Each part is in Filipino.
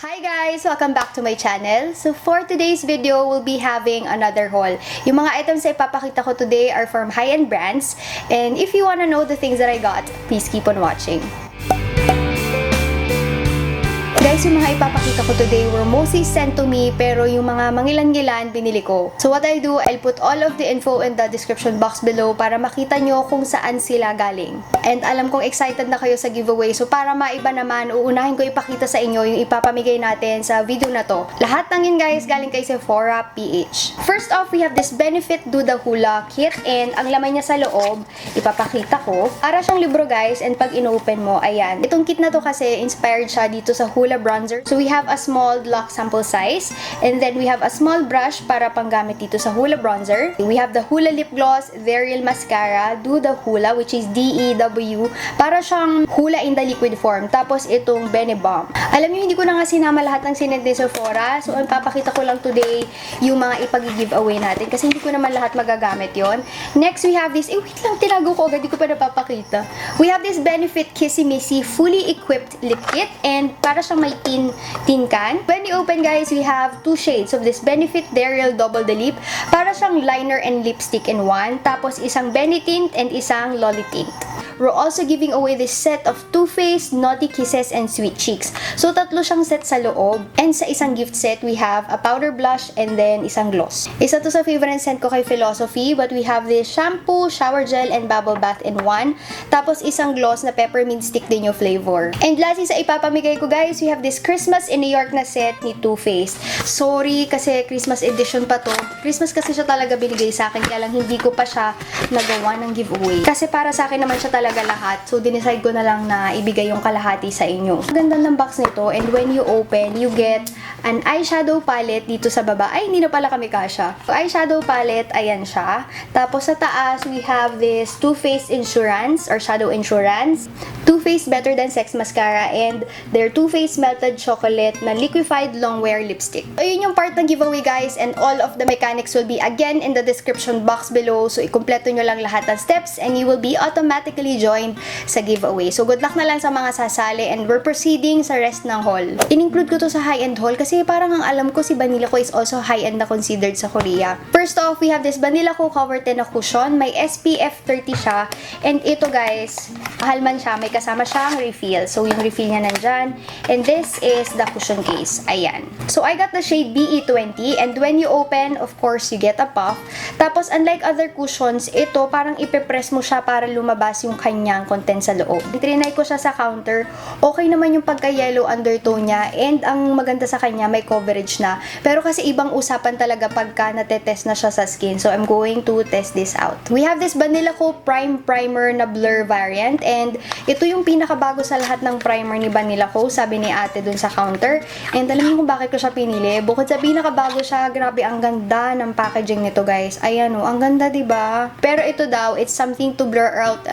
Hi guys! Welcome back to my channel. So for today's video, we'll be having another haul. Yung mga items na ipapakita ko today are from high-end brands. And if you wanna know the things that I got, please keep on watching. Guys, yung mga ipapakita ko today were mostly sent to me, pero yung mga mangilan-ngilan binili ko. So what I'll do, I'll put all of the info in the description box below para makita nyo kung saan sila galing. And alam kong excited na kayo sa giveaway, so para maiba naman, uunahin ko ipakita sa inyo yung ipapamigay natin sa video na to. Lahat ng yun guys, galing kay Sephora PH. First off, we have this Benefit Duda Hula Kit, and ang laman niya sa loob, ipapakita ko. Para siyang libro guys, and pag inopen mo, ayan. Itong kit na to kasi, inspired siya dito sa Hula bronzer. So we have a small deluxe sample size, and then we have a small brush para panggamit dito sa Hula bronzer. We have the Hula lip gloss, Verial mascara, Duda Hula, which is DEW, para siyang hula in the liquid form. Tapos itong Bene Balm. Alam niyo, hindi ko na nga sinama lahat ng sinend ni Sephora, so ang papakita ko lang today yung mga ipag-giveaway natin kasi hindi ko naman lahat magagamit yon. Next, we have this, wait lang, tinago ko agad, hindi ko pa napapakita. We have this Benefit Kissy Missy fully equipped lip kit, and para siyang may tin can. When you open guys, we have two shades of this Benefit Dariel Double the Lip. Para siyang liner and lipstick in one. Tapos isang Benny Tint and isang Lolly Tint. We're also giving away this set of Too Faced Naughty Kisses and Sweet Cheeks. So tatlo siyang set sa loob. And sa isang gift set, we have a powder blush and then isang gloss. Isa to sa favorite scent ko kay Philosophy, but we have this shampoo, shower gel, and bubble bath in one. Tapos isang gloss na peppermint stick din yung flavor. And lastly sa ipapamigay ko guys, we have this Christmas in New York na set ni Too Faced. Sorry kasi Christmas edition pa to. Christmas kasi siya talaga binigay sa akin, kaya lang hindi ko pa siya nagawa ng giveaway. Kasi para sa akin naman siya talaga lahat. So, dinicide ko na lang na ibigay yung kalahati sa inyo. Ang ganda ng box nito, and when you open, you get an eyeshadow palette dito sa baba. Ay, hindi na pala kami kasha. So, eyeshadow palette, ayan siya. Tapos sa taas, we have this Too Faced Insurance or Shadow Insurance, Too Faced Better Than Sex Mascara, and their Too Faced Melted Chocolate na liquefied longwear lipstick. Ayun yung part ng giveaway guys, and all of the mechanics will be again in the description box below. So, ikumpleto nyo lang lahat ng steps and you will be automatically joined sa giveaway. So, good luck na lang sa mga sasali, and we're proceeding sa rest ng haul. In-include ko to sa high-end haul kasi parang ang alam ko si Vanilla Co is also high-end na considered sa Korea. First off, we have this Vanilla Co Cover 10 na cushion. May SPF 30 siya. And ito guys, mahal man siya, may kasama siyang refill. So, yung refill niya nandyan. And this is the cushion case. Ayan. So, I got the shade BE20, and when you open, of course, you get a puff. Tapos, unlike other cushions, ito parang ipipress mo siya para lumabas yung kanyang content sa loob. Trinay ko siya sa counter. Okay naman yung pagka-yellow undertone niya, and ang maganda sa kanya, may coverage na. Pero kasi ibang usapan talaga pagka natetest na siya sa skin. So, I'm going to test this out. We have this Vanilla Co Prime Primer na blur variant, and ito yung pinakabago sa lahat ng primer ni Vanilla Co, sabi ni ate dun sa counter. And alam niyo kung bakit ko siya pinili? Bukod sa pinakabago siya, grabe ang ganda ng packaging nito guys. Ayan o, ang ganda diba? Pero ito daw, it's something to blur out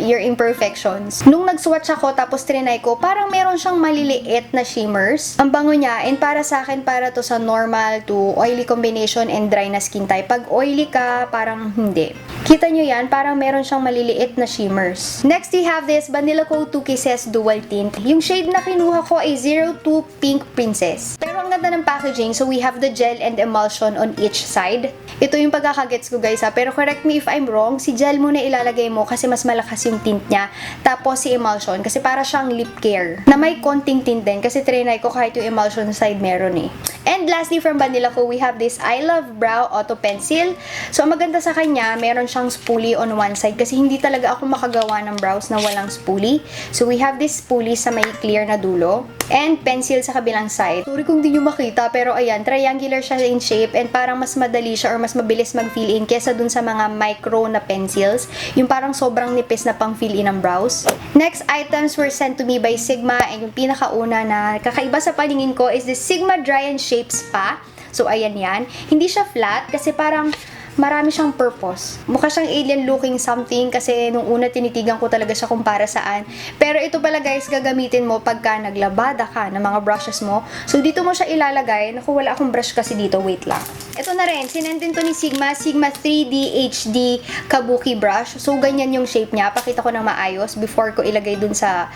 your imperfections. Nung nag-swatch ako tapos trinay ko, parang meron siyang maliliit na shimmers. Ang bango niya, and para sa akin, para to sa normal to oily combination and dry na skin type. Pag oily ka, parang hindi. Kita nyo yan, parang meron siyang maliliit na shimmers. Next, we have this Vanilla Co 2 Kisses Dual Tint. Yung shade na kinuha ko ay 02 Pink Princess. Pero ang ganda ng packaging, so we have the gel and emulsion on each side. Ito yung pagkakagets ko guys ha, pero correct me if I'm wrong, si gel muna ilalagay mo kasi mas malakas yung tint niya. Tapos si emulsion, kasi para siyang lip care na may konting tint din, kasi trinay ko kahit yung emulsion side meron eh. And lastly, from Vanilla Co, we have this I Love Brow Auto Pencil. So, ang maganda sa kanya, meron siyang spoolie on one side kasi hindi talaga ako makagawa ng brows na walang spoolie. So, we have this spoolie sa may clear na dulo and pencil sa kabilang side. Sorry kung di nyo makita, pero ayan, triangular siya in shape, and parang mas madali siya or mas mabilis mag-fill in kesa dun sa mga micro na pencils. Yung parang sobrang nipis na pang fill in ng brows. Next items were sent to me by Sigma, and yung pinakauna na kakaiba sa paningin ko is this Sigma Dry and Shape Spa. So, ayan yan. Hindi siya flat kasi parang marami siyang purpose. Mukha siyang alien looking something kasi nung una tinitigan ko talaga siya kung para saan. Pero ito pala guys, gagamitin mo pagka naglabada ka ng mga brushes mo. So, dito mo siya ilalagay. Naku, wala akong brush kasi dito. Wait lang. Ito na rin, sinendin to ni Sigma 3D HD Kabuki brush. So, ganyan yung shape niya. Pakita ko ng maayos before ko ilagay dun sa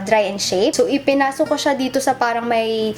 dry and shape. So, ipinasok ko siya dito sa parang may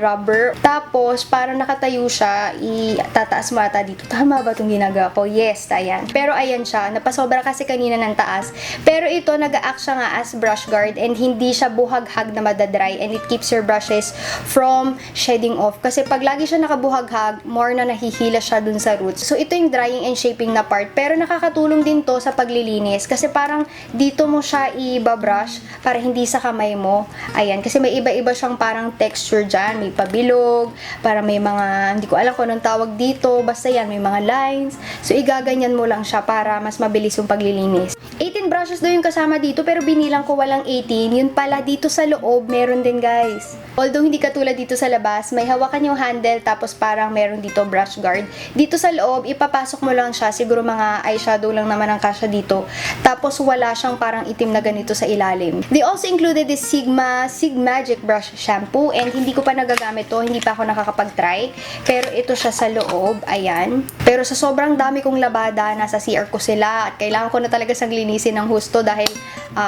rubber. Tapos, parang nakatayo siya, itataas mo ata dito. Tama ba itong ginagawa ko? Yes, ayan. Pero ayan siya, napasobra kasi kanina ng taas. Pero ito, nag-a-act siya nga as brush guard and hindi siya buhaghag na madadry and it keeps your brushes from shedding off. Kasi pag lagi siya nakabuhaghag, more na nahihila siya dun sa roots. So, ito yung drying and shaping na part. Pero nakakatulong din to sa paglilinis. Kasi parang dito mo siya i-brush para hindi sa kamay mo. Ayan. Kasi may iba-iba siyang parang texture dyan. May pabilog, para may mga, hindi ko alam kung anong tawag dito. Basta yan, may mga lines. So, igaganyan mo lang siya para mas mabilis yung paglilinis. 18 brushes daw yung kasama dito, pero binilang ko walang 18. Yun pala, dito sa loob, meron din guys. Although hindi katulad dito sa labas, may hawakan yung handle, tapos parang meron dito brush guard. Dito sa loob, ipapasok mo lang siya. Siguro mga eyeshadow lang naman ang kasya dito. Tapos wala siyang parang itim na ganito sa ilalim. They also included this Sigma Sigmagic Brush Shampoo, and hindi ko pa nagagamit to, hindi pa ako nakakapag-try. Pero ito siya sa loob, ayan. Pero sa sobrang dami kong labada, nasa CR ko sila, at kailangan ko na talaga sang linisin ng husto dahil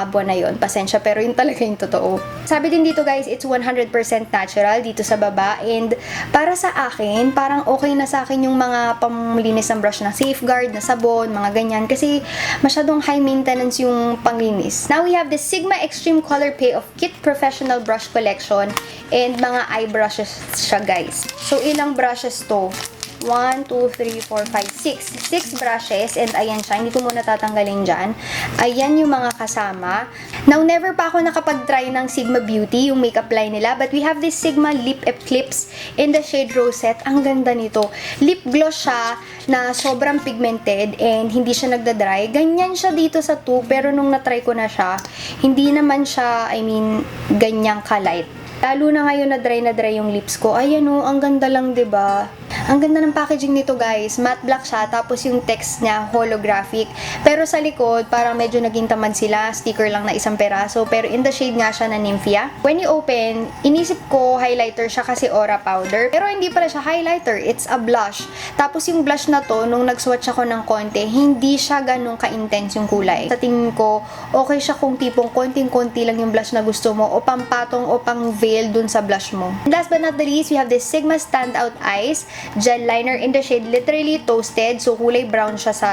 buwan na yun. Pasensya, pero yun talaga yung totoo. Sabi din dito guys, it's 100% natural dito sa baba, and para sa akin, parang okay na sa akin yung mga pamlinis ng brush na Safeguard, na sabon, mga ganyan, kasi masyadong high maintenance yung panglinis. Now we have the Sigma Extreme Color Pay of Kit Professional Brush Collection, and mga eye brushes siya guys. So ilang brushes to? 1, 2, 3, 4, 5, 6 brushes, and ayan siya, hindi ko muna tatanggalin dyan. Ayan yung mga kasama. Now, never pa ako nakapag-try ng Sigma Beauty, yung makeup line nila, but we have this Sigma Lip Eclipse in the shade Rosette. Ang ganda nito. Lip gloss siya na sobrang pigmented and hindi siya nagda-dry. Ganyan siya dito sa 2, pero nung na-try ko na siya, hindi naman siya, ganyang ka-light. Lalo na ngayon na dry yung lips ko. Ayan o, ang ganda lang, 'di ba? Ang ganda ng packaging nito, guys. Matte black siya, tapos yung text niya holographic. Pero sa likod, parang medyo naging tamad sila. Sticker lang na isang peraso. Pero in the shade nga siya na Nymphia. When you open, inisip ko highlighter siya kasi aura powder. Pero hindi pala siya highlighter. It's a blush. Tapos yung blush na to, nung nag-swatch ako ng konti, hindi siya ganun ka-intense yung kulay. Sa tingin ko, okay siya kung tipong konting-konti lang yung blush na gusto mo, o pampatong o pang-veil dun sa blush mo. And last but not the least, we have this Sigma Standout Eyes Gel Liner in the shade literally toasted. So, kulay brown siya sa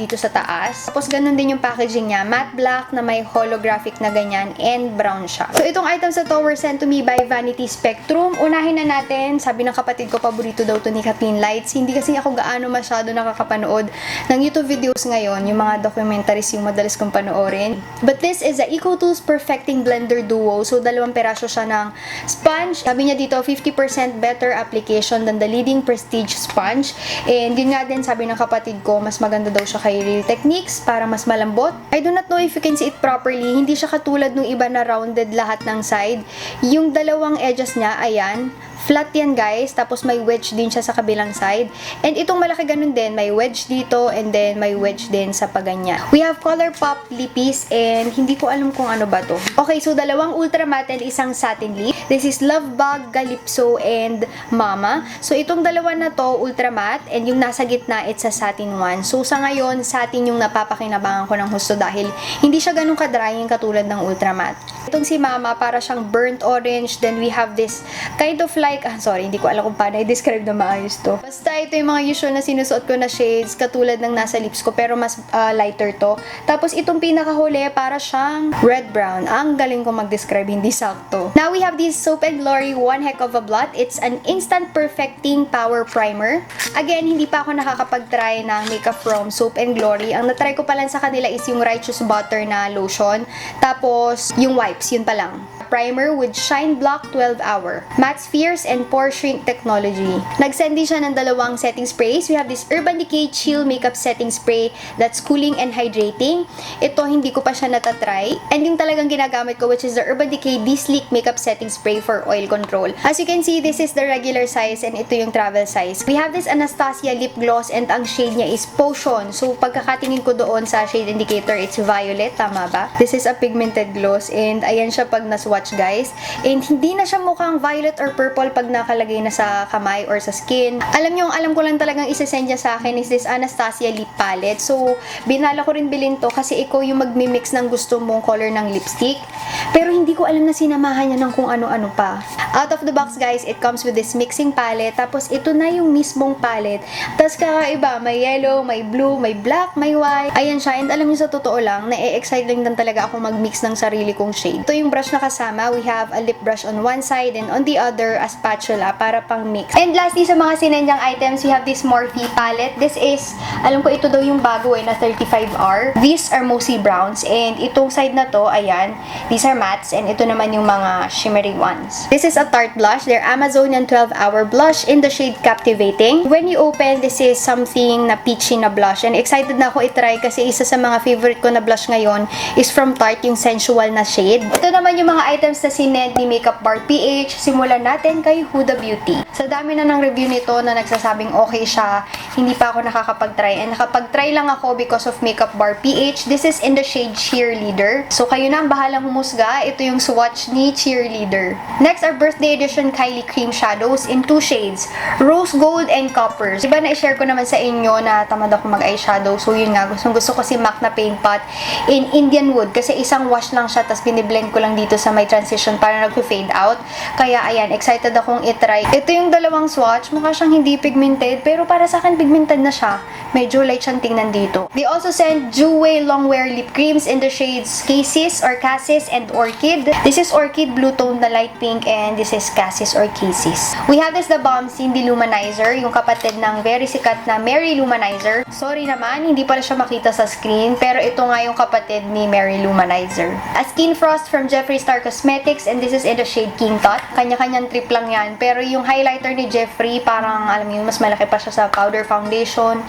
dito sa taas. Tapos, ganun din yung packaging niya. Matte black na may holographic na ganyan, and brown siya. So, itong items na to were sent to me by Vanity Spectrum. Unahin na natin. Sabi ng kapatid ko, paborito daw to ni Kathleen Lights. Hindi kasi ako gaano masyado nakakapanood ng YouTube videos ngayon. Yung mga documentaries yung madalas kong panoorin. But this is the EcoTools Perfecting Blender Duo. So, 2 peraso siya ng sponge. Sabi niya dito, 50% better application than the leading prestige sponge. And yun nga din, sabi ng kapatid ko, mas maganda daw siya kay Real Techniques para mas malambot. I do not know if you can see it properly. Hindi siya katulad nung iba na rounded lahat ng side. Yung dalawang edges niya, ayan, flat yan guys, tapos may wedge din siya sa kabilang side. And itong malaki ganun din, may wedge dito, and then may wedge din sa paganya. We have ColourPop lippies, and hindi ko alam kung ano ba to. Okay, so 2 ultra matte and isang satin lip. This is Love Bug, Calypso, and Mama. So itong 2 na to, ultra matte, and yung nasa gitna, it's a satin one. So sa ngayon, satin yung napapakinabangan ko ng husto dahil hindi siya ganun ka-drying katulad ng ultra matte. Itong si Mama, para siyang burnt orange. Then we have this kind of like, sorry, hindi ko alam kung paano i-describe na maayos to. Basta ito yung mga usual na sinusuot ko na shades, katulad ng nasa lips ko, pero mas lighter to. Tapos itong pinakahuli, para siyang red-brown. Ang galing ko mag-describe, hindi sakto. Now we have this Soap & Glory One Heck of a Blot. It's an instant perfecting power primer. Again, hindi pa ako nakakapag-try ng makeup from Soap & Glory. Ang na-try ko pa lang sa kanila is yung Righteous Butter na lotion. Tapos, yung wipes, yun pa lang. Primer with Shine Block 12 Hour, Matte Spheres, and Pore Shrink Technology. Nag-send din siya ng 2 setting sprays. We have this Urban Decay Chill Makeup Setting Spray that's cooling and hydrating. Ito, hindi ko pa siya natatry. And yung talagang ginagamit ko, which is the Urban Decay D-Sleek Makeup Setting Spray for oil control. As you can see, this is the regular size, and ito yung travel size. We have this Anastasia Lip Gloss, and ang shade niya is Potion. So, pagkakatingin ko doon sa shade indicator, it's violet. Tama ba? This is a pigmented gloss, and ayan siya pag naswatch swatch, guys. And hindi na siya mukhang violet or purple pag nakalagay na sa kamay or sa skin. Alam ko lang talagang isesend niya sa akin is this Anastasia lip palette. So, binala ko rin bilhin to kasi ikaw yung magmi-mix ng gusto mong color ng lipstick. Pero hindi ko alam na sinamahan niya ng kung ano-ano pa. Out of the box, guys, it comes with this mixing palette. Tapos, ito na yung mismong palette. Tapos, kakaiba, may yellow, may blue, may black, may white. Ayan siya. And alam niyo sa totoo lang, na-excite lang talaga ako mag-mix ng sarili kong shade. Ito yung brush na kasama. We have a lip brush on one side and on the other, a spatula para pang mix. And lastly, sa mga sinendyang items, we have this Morphe palette. This is, alam ko ito daw yung bago na 35R. These are mostly browns. And itong side na to, ayan, these are mattes. And ito naman yung mga shimmery ones. This is a Tarte blush. They're Amazonian 12-hour blush in the shade Captivating. When you open, this is something na peachy na blush. And excited na ako itry kasi isa sa mga favorite ko na blush ngayon is from Tarte, yung sensual na shade. Ito naman yung mga items na sinend ni Makeup Bar PH. Simulan natin kay Huda Beauty. Sa dami na ng review nito na nagsasabing okay siya, hindi pa ako nakakapag-try. And nakapag-try lang ako because of Makeup Bar PH. This is in the shade Cheerleader. So kayo na ang bahalang humusga. Ito yung swatch ni Cheerleader. Next, our birthday edition Kylie Cream Shadows in two shades, Rose Gold and Coppers. Diba na-share ko naman sa inyo na tamad ako mag-eyeshadow. So yun nga, gusto ko si MAC na paint pot in Indian Wood kasi isang wash lang siya, tapos biniblend ko lang dito sa may transition para nag-fade out. Kaya ayan, excited akong itry. Ito yung dalawang swatch, mukha siyang hindi pigmented, pero para sa akin pigmented na siya. Medyo light siyang tingnan dito. They also sent Jouer Longwear lip creams in the shades Cassis or Cassis and Orchid. This is Orchid blue tone na light pink and this is Cassis or Cassis. We have this the Balm Cindy Luminizer, yung kapatid ng very sikat na Mary Luminizer. Sorry naman, hindi pala siya makita sa screen, pero ito nga yung kapatid ni Mary Luminizer. A Skin Frost from Jeffree Star Cosmetics and this is in the shade King Tut. Kanya-kanyang trip lang yan, pero yung highlighter ni Jeffree parang alam niyo mas malaki pa siya sa powder foundation,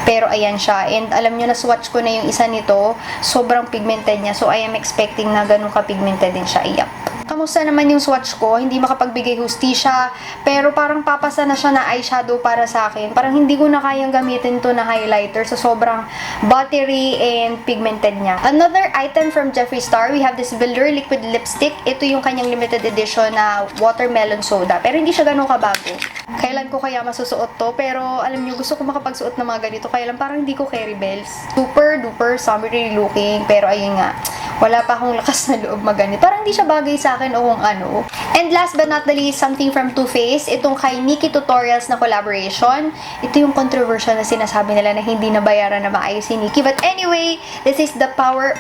pero ayan siya. And alam niyo na swatch ko na yung isa nito, sobrang pigmented niya, so I am expecting na ganun ka-pigmented din siya. Iyak. Kamusta naman yung swatch ko? Hindi makapagbigay hustisya, pero parang papasa na siya na eyeshadow para sa akin. Parang hindi ko na kayang gamitin to na highlighter sa sobrang buttery and pigmented niya. Another item from Jeffree Star, we have this Velour Liquid Lipstick. Ito yung kanyang limited edition na watermelon soda, pero hindi siya ganun kabago. Kailan ko kaya masusuot to? Pero alam niyo, gusto ko makapagsuot ng mga ganito, kaya lang parang hindi ko carry bells. Super duper summery looking, pero ayun nga, wala pa akong lakas na loob maganit. Parang hindi siya bagay sa akin o kung ano. And last but not the least, something from Too Faced. Itong kay Nikki Tutorials na collaboration. Ito yung controversial na sinasabi nila na hindi nabayaran na maayos si Nikki. But anyway, this is the power.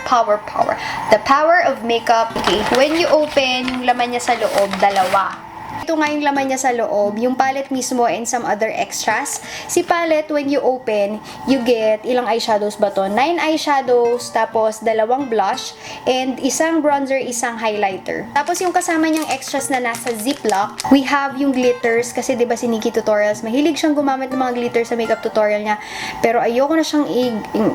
The power of makeup. Okay, when you open, yung laman niya sa loob, dalawa. Ito nga yung laman niya sa loob, yung palette mismo and some other extras. Si palette, when you open, you get, ilang eyeshadows ba to? 9 eyeshadows, tapos 2 blush, and isang bronzer, isang highlighter. Tapos yung kasama niyang extras na nasa ziplock, we have yung glitters, kasi diba si Nikki Tutorials, mahilig siyang gumamit ng mga glitters sa makeup tutorial niya. Pero ayoko na siyang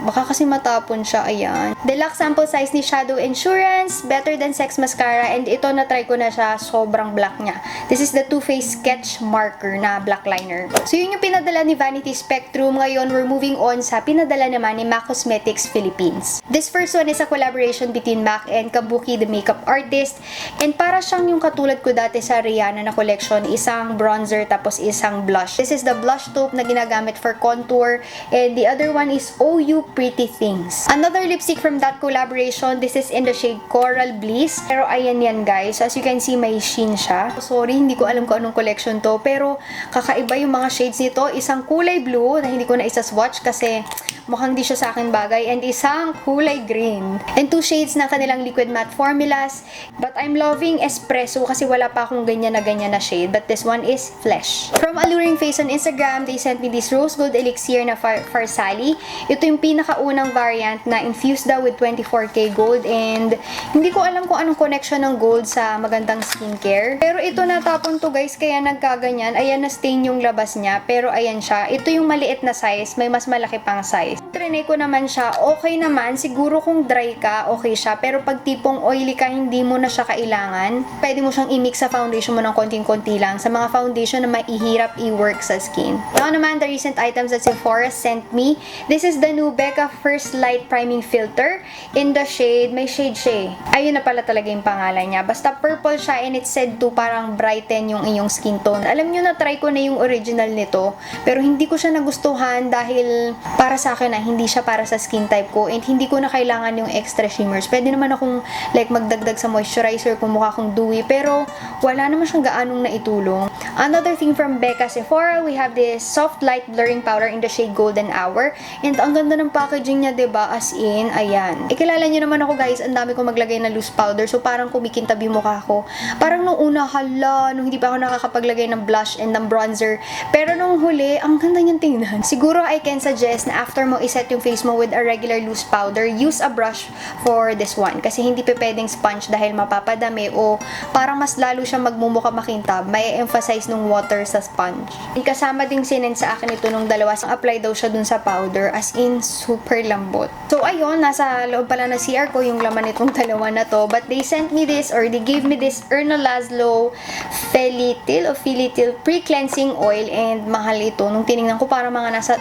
baka kasi matapon siya, ayan. Deluxe sample size ni Shadow Insurance, Better Than Sex Mascara, and ito na-try ko na siya, sobrang black niya. This is the Too Faced Sketch Marker na black liner. So, yun yung pinadala ni Vanity Spectrum. Ngayon, we're moving on sa pinadala naman ni MAC Cosmetics Philippines. This first one is a collaboration between MAC and Kabuki, the makeup artist. And para siyang yung katulad ko dati sa Rihanna na collection, isang bronzer tapos isang blush. This is the blush taupe na ginagamit for contour. And the other one is Oh You Pretty Things. Another lipstick from that collaboration. This is in the shade Coral Bliss. Pero ayan yan guys. As you can see, may sheen siya. Sorry, hindi ko alam kung anong collection to, pero kakaiba yung mga shades nito. Isang kulay blue na hindi ko na isa-swatch kasi mukhang di siya sa akin bagay, and isang kulay green. And 2 shades ng kanilang liquid matte formulas. But I'm loving espresso kasi wala pa akong ganyan na shade, but this one is flesh. From Alluring Face on Instagram, they sent me this rose gold elixir na Farsali. Ito yung pinakaunang variant na infused daw with 24K gold, and hindi ko alam kung anong connection ng gold sa magandang skincare. Pero ito natapon to guys, kaya nagkaganyan. Ayan na stain yung labas niya, pero ayan siya. Ito yung maliit na size, may mas malaki pang size. rinay ko naman siya, okay naman. Siguro kung dry ka, okay siya. Pero pag tipong oily ka, hindi mo na siya kailangan. Pwede mo siyang i-mix sa foundation mo ng konting-konti lang. Sa mga foundation na maihirap i-work sa skin. Now naman, the recent items that Sephora sent me. This is the new Becca First Light Priming Filter in the shade, may shade siya eh. Ayun na pala talaga yung pangalan niya. Basta purple siya and it's said to parang brighten yung inyong skin tone. Alam nyo na, try ko na yung original nito. Pero hindi ko siya nagustuhan dahil para sa akin hindi siya para sa skin type ko and hindi ko na kailangan yung extra shimmers. Pwede naman akong like magdagdag sa moisturizer kung mukha akong dewy pero wala naman siyang gaanong naitulong. Another thing from Becca Sephora, we have this soft light blurring powder in the shade Golden Hour and ang ganda ng packaging niya, diba? As in, ayan. Kilala niyo naman ako guys, ang dami ko maglagay na loose powder so parang kumikintab yung mukha ko. Parang nung una, nung hindi pa ako nakakapaglagay ng blush and ng bronzer. Pero nung huli, ang ganda niyang tingnan. Siguro I can suggest na after mo iset yung face mo with a regular loose powder, use a brush for this one. Kasi hindi pa pwedeng sponge dahil mapapadami o parang mas lalo siya magmumukha makintab. May emphasize nung water sa sponge. And kasama ding sinend sa akin ito nung dalawa. Apply daw siya dun sa powder as in super lambot. So ayun, nasa loob pala na CR ko yung laman nitong dalawa na to. But they sent me this or they gave me this Erna Laszlo Felitil pre-cleansing oil and mahal ito. Nung tinignan ko parang mga nasa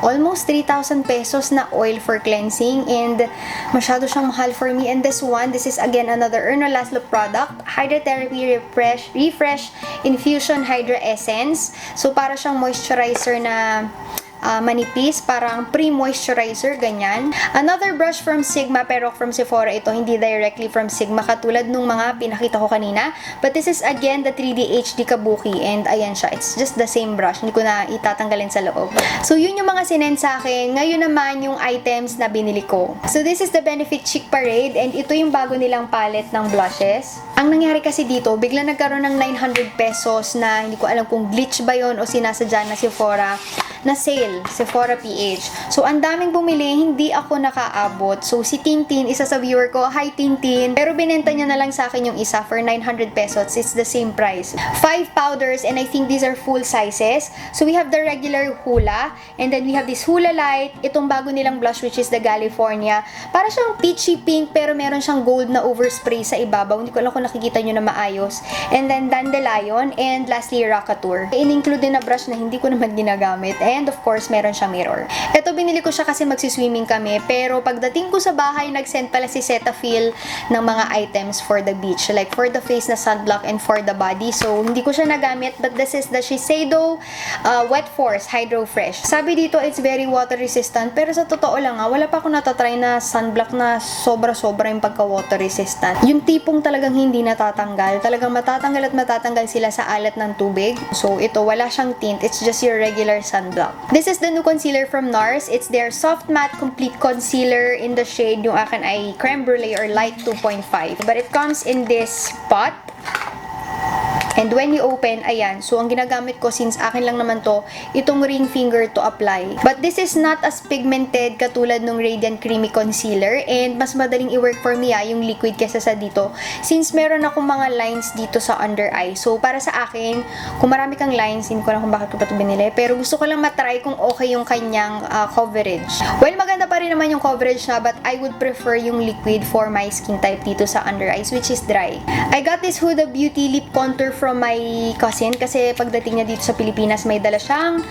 almost 3,000 pesos na oil for cleansing and masyado siyang mahal for me. And this is again another Erna Laszlo product, Hydrotherapy Refresh Infusion Hydra Essence. So para siyang moisturizer na manipis, parang pre-moisturizer, ganyan. Another brush from Sigma, pero from Sephora ito, hindi directly from Sigma, katulad nung mga pinakita ko kanina. But this is again the 3D HD Kabuki, and ayan siya. It's just the same brush, hindi ko na itatanggalin sa loob. So yun yung mga sinend sa akin. Ngayon naman yung items na binili ko. So this is the Benefit Chic Parade, and ito yung bago nilang palette ng blushes. Ang nangyari kasi dito, bigla nagkaroon ng 900 pesos na hindi ko alam kung glitch ba yon o sinasadya na Sephora na sale, Sephora PH. So, ang daming bumili, hindi ako nakaabot. So, si Tintin, isa sa viewer ko, hi Tintin, pero binenta niya na lang sa akin yung isa for 900 pesos. It's the same price. 5 powders, and I think these are full sizes. So, we have the regular Hula, and then we have this Hula Light, itong bago nilang blush, which is the California. Para siyang peachy pink, pero meron siyang gold na overspray sa ibabaw. Hindi ko alam kung nakikita nyo na maayos. And then, Dandelion, and lastly, Rockateur. In-include din na brush na hindi ko naman ginagamit. And of course, meron siyang mirror. Ito, binili ko siya kasi magsiswimming kami. Pero pagdating ko sa bahay, nag-send pala si Cetaphil ng mga items for the beach. Like for the face na sunblock and for the body. So, hindi ko siya nagamit. But this is the Shiseido Wet Force Hydro Fresh. Sabi dito, it's very water resistant. Pero sa totoo lang wala pa ako natatry na sunblock na sobra-sobra yung pagka-water resistant. Yung tipong talagang hindi natatanggal. Talagang matatanggal at matatanggal sila sa alat ng tubig. So, ito, wala siyang tint. It's just your regular sunblock. This is the new concealer from NARS. It's their Soft Matte Complete Concealer in the shade, yung akin ay Creme Brulee or Light 2.5. But it comes in this pot. And when you open, ayan. So, ang ginagamit ko, since akin lang naman to, itong ring finger to apply. But this is not as pigmented katulad ng Radiant Creamy Concealer. And mas madaling i-work for me yung liquid kesa sa dito. Since meron akong mga lines dito sa under eye. So, para sa akin, kung marami kang lines, hindi ko alam kung bakit ko pa ito binili. Pero gusto ko lang matry kung okay yung kanyang coverage. Well, maganda pa rin naman yung coverage na, but I would prefer yung liquid for my skin type dito sa under eyes, which is dry. I got this Huda Beauty Lip Contour from my cousin kasi pagdating niya dito sa Pilipinas may dala siyang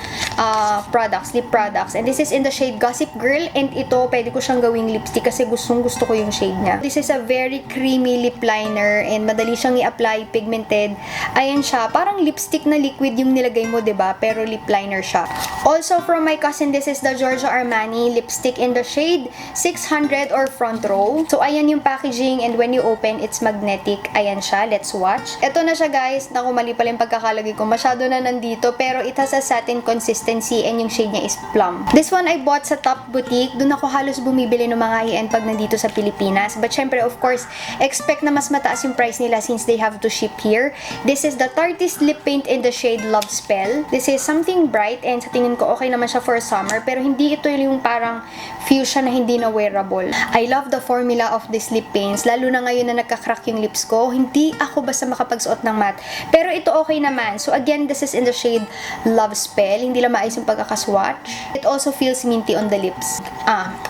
lip products, and this is in the shade Gossip Girl, and ito pwede ko siyang gawing lipstick kasi gusto ko yung shade niya. This is a very creamy lip liner and madali siyang i-apply, pigmented. Ayan siya, parang lipstick na liquid yung nilagay mo, 'di ba? Pero lip liner siya. Also from my cousin, this is the Giorgio Armani lipstick in the shade 600 or Front Row. So ayan yung packaging, and when you open, it's magnetic. Ayan siya, let's watch. Ito na siya guys. Naku, mali pala yung pagkakalagay ko. Masyado na nandito, pero it has a satin consistency and yung shade niya is plum. This one I bought sa Top Boutique. Doon ako halos bumibili ng mga high-end pag nandito sa Pilipinas. But syempre, of course, expect na mas mataas yung price nila since they have to ship here. This is the Tarte's Lip Paint in the shade Love Spell. This is something bright, and sa tingin ko okay naman siya for summer, pero hindi ito yung parang fuchsia na hindi na wearable. I love the formula of this lip paints, lalo na ngayon na nagka-crack yung lips ko. Hindi ako basta makapagsuot ng matte. Pero ito okay naman. So again, this is in the shade Love Spell. Hindi lang maayos yung pagkakaswatch. It also feels minty on the lips.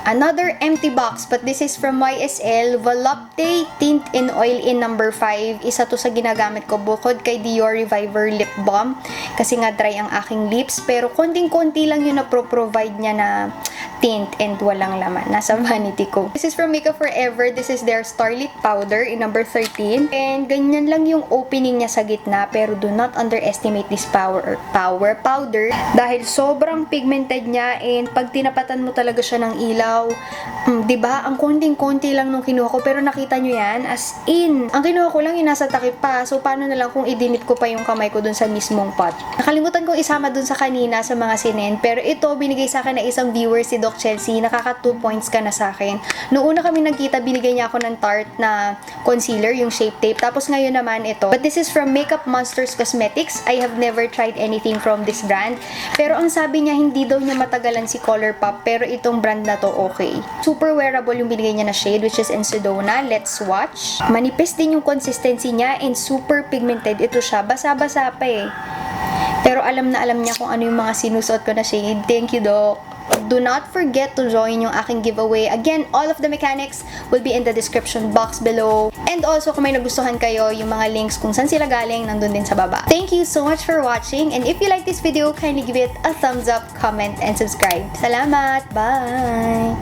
Another empty box, but this is from YSL. Volupte Tint in Oil in number 5. Isa to sa ginagamit ko bukod kay Dior Reviver Lip Balm. Kasi nga dry ang aking lips. Pero konting-konti lang yung na-provide niya na tint and walang laman. Nasa vanity ko. This is from Makeup Forever. This is their Starlit Powder in number 13. And ganyan lang yung opening niya sa gitna. Pero do not underestimate this powder dahil sobrang pigmented niya and pag tinapatan mo talaga siya ng ilaw, diba? Ang konting-konti lang nung kinuha ko pero nakita nyo yan? As in, ang kinuha ko lang yung nasa takip pa. So paano na lang kung idinit ko pa yung kamay ko dun sa mismong pot? Nakalimutan kong isama dun sa kanina sa mga sinend pero ito binigay sa akin na isang viewer si Doc Chelsea. Nakaka 2 points ka na sa akin. Noong una kami nagkita, binigay niya ako ng Tarte na concealer, yung Shape Tape. Tapos ngayon naman ito. But this is from Makeup Monsters Cosmetics. I have never tried anything from this brand. Pero ang sabi niya, hindi daw niya matagalan si Colourpop. Pero itong brand na to, okay. Super wearable yung binigay niya na shade, which is in Sedona. Let's swatch. Manipis din yung consistency niya and super pigmented. Ito siya. Basa-basa pa eh. Pero alam na alam niya kung ano yung mga sinusuot ko na shade. Thank you, Doc. Do not forget to join yung aking giveaway. Again, all of the mechanics will be in the description box below. And also, kung may nagustuhan kayo, yung mga links kung saan sila galing, nandun din sa baba. Thank you so much for watching. And if you like this video, kindly give it a thumbs up, comment, and subscribe. Salamat! Bye!